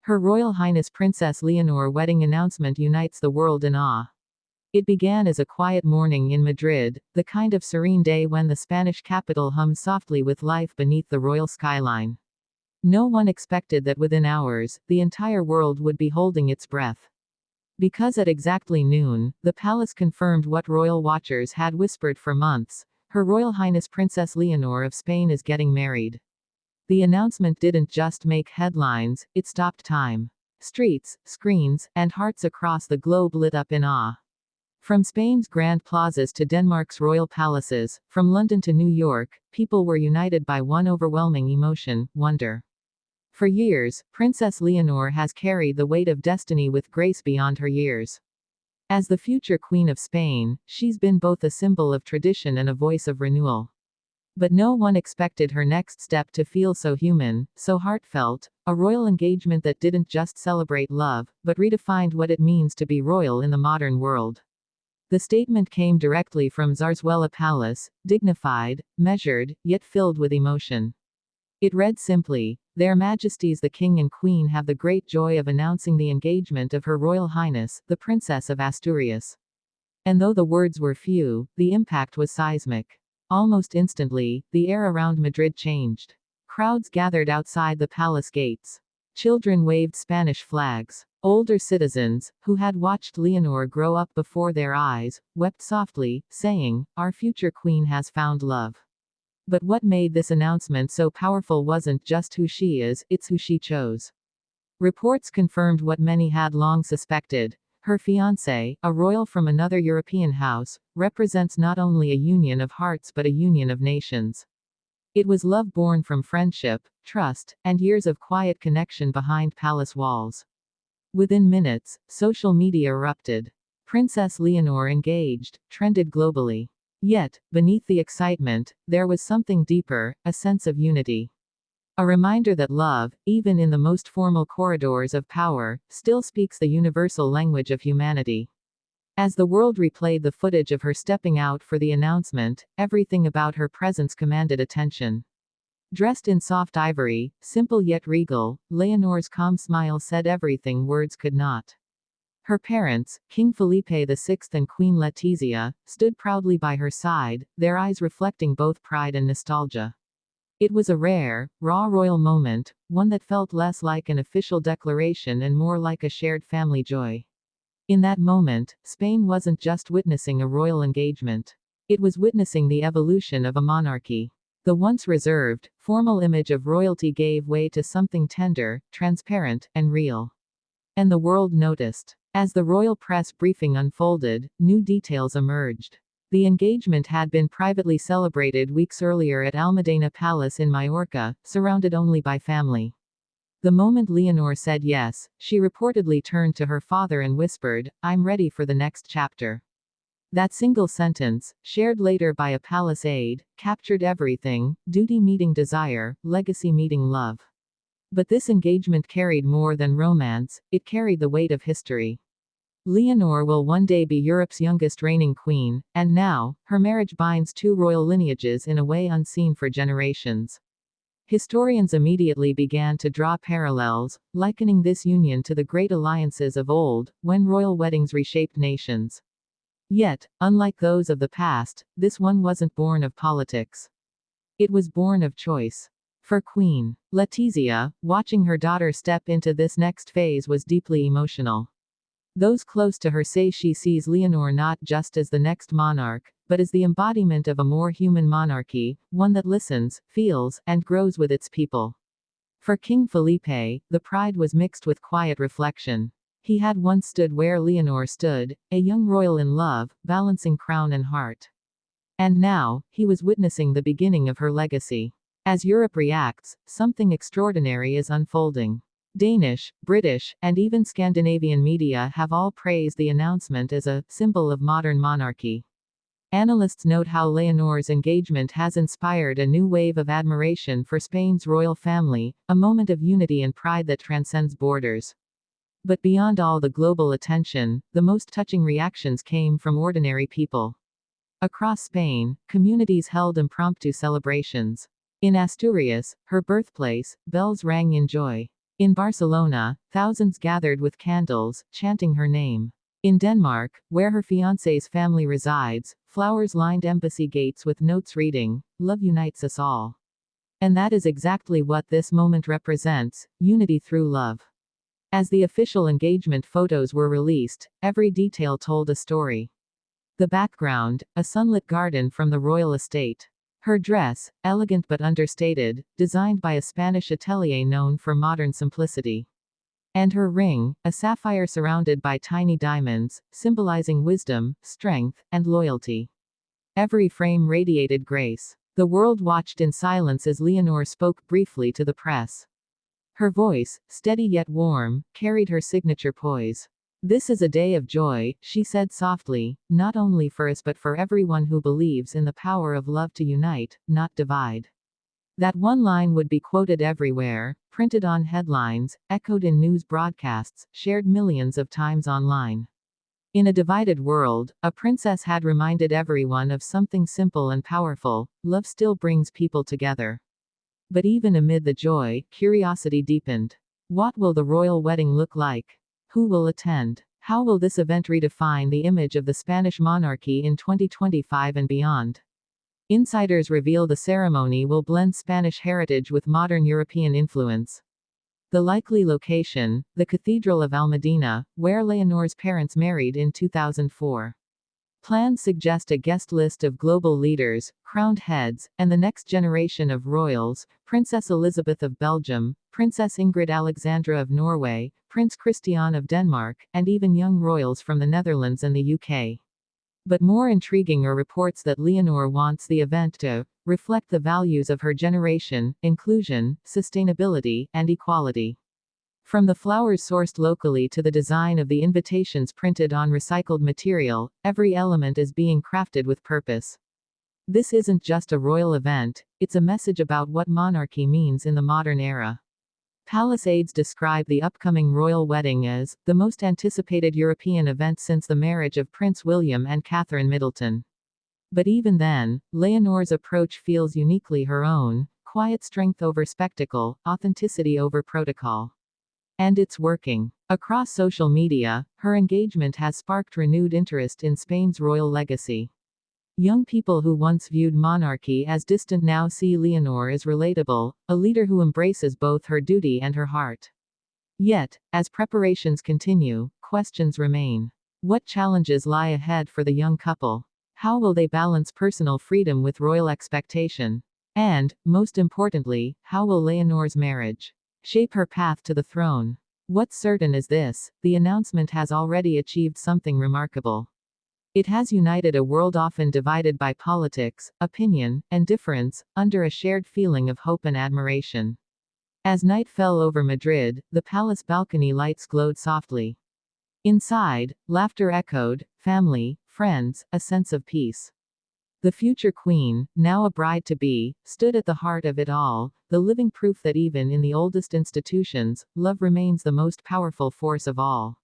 Her Royal Highness Princess Leonor wedding announcement unites the world in awe. It began as a quiet morning in Madrid, the kind of serene day when the Spanish capital hums softly with life beneath the royal skyline. No one expected that within hours, the entire world would be holding its breath. Because at exactly noon, the palace confirmed what royal watchers had whispered for months: Her Royal Highness Princess Leonor of Spain is getting married. The announcement didn't just make headlines, it stopped time. Streets, screens, and hearts across the globe lit up in awe. From Spain's grand plazas to Denmark's royal palaces, from London to New York, people were united by one overwhelming emotion: wonder. For years, Princess Leonor has carried the weight of destiny with grace beyond her years. As the future Queen of Spain, she's been both a symbol of tradition and a voice of renewal. But no one expected her next step to feel so human, so heartfelt: a royal engagement that didn't just celebrate love, but redefined what it means to be royal in the modern world. The statement came directly from Zarzuela Palace, dignified, measured, yet filled with emotion. It read simply: Their Majesties the King and Queen have the great joy of announcing the engagement of Her Royal Highness, the Princess of Asturias. And though the words were few, the impact was seismic. Almost instantly, the air around Madrid changed. Crowds gathered outside the palace gates. Children waved Spanish flags. Older citizens, who had watched Leonor grow up before their eyes, wept softly, saying, Our future queen has found love. But what made this announcement so powerful wasn't just who she is, it's who she chose. Reports confirmed what many had long suspected: her fiancé, a royal from another European house, represents not only a union of hearts but a union of nations. It was love born from friendship, trust, and years of quiet connection behind palace walls. Within minutes, social media erupted. Princess Leonor engaged, trended globally. Yet, beneath the excitement, there was something deeper: a sense of unity. A reminder that love, even in the most formal corridors of power, still speaks the universal language of humanity. As the world replayed the footage of her stepping out for the announcement, everything about her presence commanded attention. Dressed in soft ivory, simple yet regal, Leonor's calm smile said everything words could not. Her parents, King Felipe VI and Queen Letizia, stood proudly by her side, their eyes reflecting both pride and nostalgia. It was a rare, raw royal moment, one that felt less like an official declaration and more like a shared family joy. In that moment, Spain wasn't just witnessing a royal engagement. It was witnessing the evolution of a monarchy. The once reserved, formal image of royalty gave way to something tender, transparent, and real. And the world noticed. As the royal press briefing unfolded, new details emerged. The engagement had been privately celebrated weeks earlier at Almudena Palace in Majorca, surrounded only by family. The moment Leonor said yes, she reportedly turned to her father and whispered, I'm ready for the next chapter. That single sentence, shared later by a palace aide, captured everything: duty meeting desire, legacy meeting love. But this engagement carried more than romance, it carried the weight of history. Leonor will one day be Europe's youngest reigning queen, and now, her marriage binds two royal lineages in a way unseen for generations. Historians immediately began to draw parallels, likening this union to the great alliances of old, when royal weddings reshaped nations. Yet, unlike those of the past, this one wasn't born of politics. It was born of choice. For Queen Letizia, watching her daughter step into this next phase was deeply emotional. Those close to her say she sees Leonor not just as the next monarch, but as the embodiment of a more human monarchy, one that listens, feels, and grows with its people. For King Felipe, the pride was mixed with quiet reflection. He had once stood where Leonor stood, a young royal in love, balancing crown and heart. And now, he was witnessing the beginning of her legacy. As Europe reacts, something extraordinary is unfolding. Danish, British, and even Scandinavian media have all praised the announcement as a symbol of modern monarchy. Analysts note how Leonor's engagement has inspired a new wave of admiration for Spain's royal family, a moment of unity and pride that transcends borders. But beyond all the global attention, the most touching reactions came from ordinary people. Across Spain, communities held impromptu celebrations. In Asturias, her birthplace, bells rang in joy. In Barcelona, thousands gathered with candles, chanting her name. In Denmark, where her fiancé's family resides, flowers lined embassy gates with notes reading, "Love unites us all." And that is exactly what this moment represents: unity through love. As the official engagement photos were released, every detail told a story. The background, a sunlit garden from the royal estate. Her dress, elegant but understated, designed by a Spanish atelier known for modern simplicity. And her ring, a sapphire surrounded by tiny diamonds, symbolizing wisdom, strength, and loyalty. Every frame radiated grace. The world watched in silence as Leonor spoke briefly to the press. Her voice, steady yet warm, carried her signature poise. "This is a day of joy," she said softly, "not only for us but for everyone who believes in the power of love to unite, not divide." That one line would be quoted everywhere, printed on headlines, echoed in news broadcasts, shared millions of times online. In a divided world, a princess had reminded everyone of something simple and powerful: love still brings people together. But even amid the joy, curiosity deepened. What will the royal wedding look like? Who will attend? How will this event redefine the image of the Spanish monarchy in 2025 and beyond? Insiders reveal the ceremony will blend Spanish heritage with modern European influence. The likely location, the Cathedral of Almedina, where Leonor's parents married in 2004. Plans suggest a guest list of global leaders, crowned heads, and the next generation of royals: Princess Elizabeth of Belgium, Princess Ingrid Alexandra of Norway, Prince Christian of Denmark, and even young royals from the Netherlands and the UK. But more intriguing are reports that Leonor wants the event to reflect the values of her generation: inclusion, sustainability, and equality. From the flowers sourced locally to the design of the invitations printed on recycled material, every element is being crafted with purpose. This isn't just a royal event, it's a message about what monarchy means in the modern era. Palace aides describe the upcoming royal wedding as the most anticipated European event since the marriage of Prince William and Catherine Middleton. But even then, Leonor's approach feels uniquely her own: quiet strength over spectacle, authenticity over protocol. And it's working. Across social media, her engagement has sparked renewed interest in Spain's royal legacy. Young people who once viewed monarchy as distant now see Leonor as relatable, a leader who embraces both her duty and her heart. Yet, as preparations continue, questions remain. What challenges lie ahead for the young couple? How will they balance personal freedom with royal expectation? And, most importantly, how will Leonor's marriage shape her path to the throne? What's certain is this: the announcement has already achieved something remarkable. It has united a world often divided by politics, opinion, and difference, under a shared feeling of hope and admiration. As night fell over Madrid, the palace balcony lights glowed softly. Inside, laughter echoed, family, friends, a sense of peace. The future queen, now a bride-to-be, stood at the heart of it all, the living proof that even in the oldest institutions, love remains the most powerful force of all.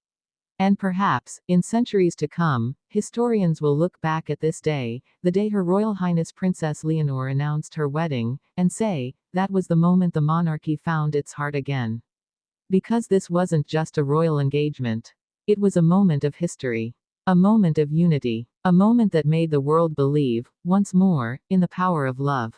And perhaps, in centuries to come, historians will look back at this day, the day Her Royal Highness Princess Leonor announced her wedding, and say, that was the moment the monarchy found its heart again. Because this wasn't just a royal engagement. It was a moment of history. A moment of unity. A moment that made the world believe, once more, in the power of love.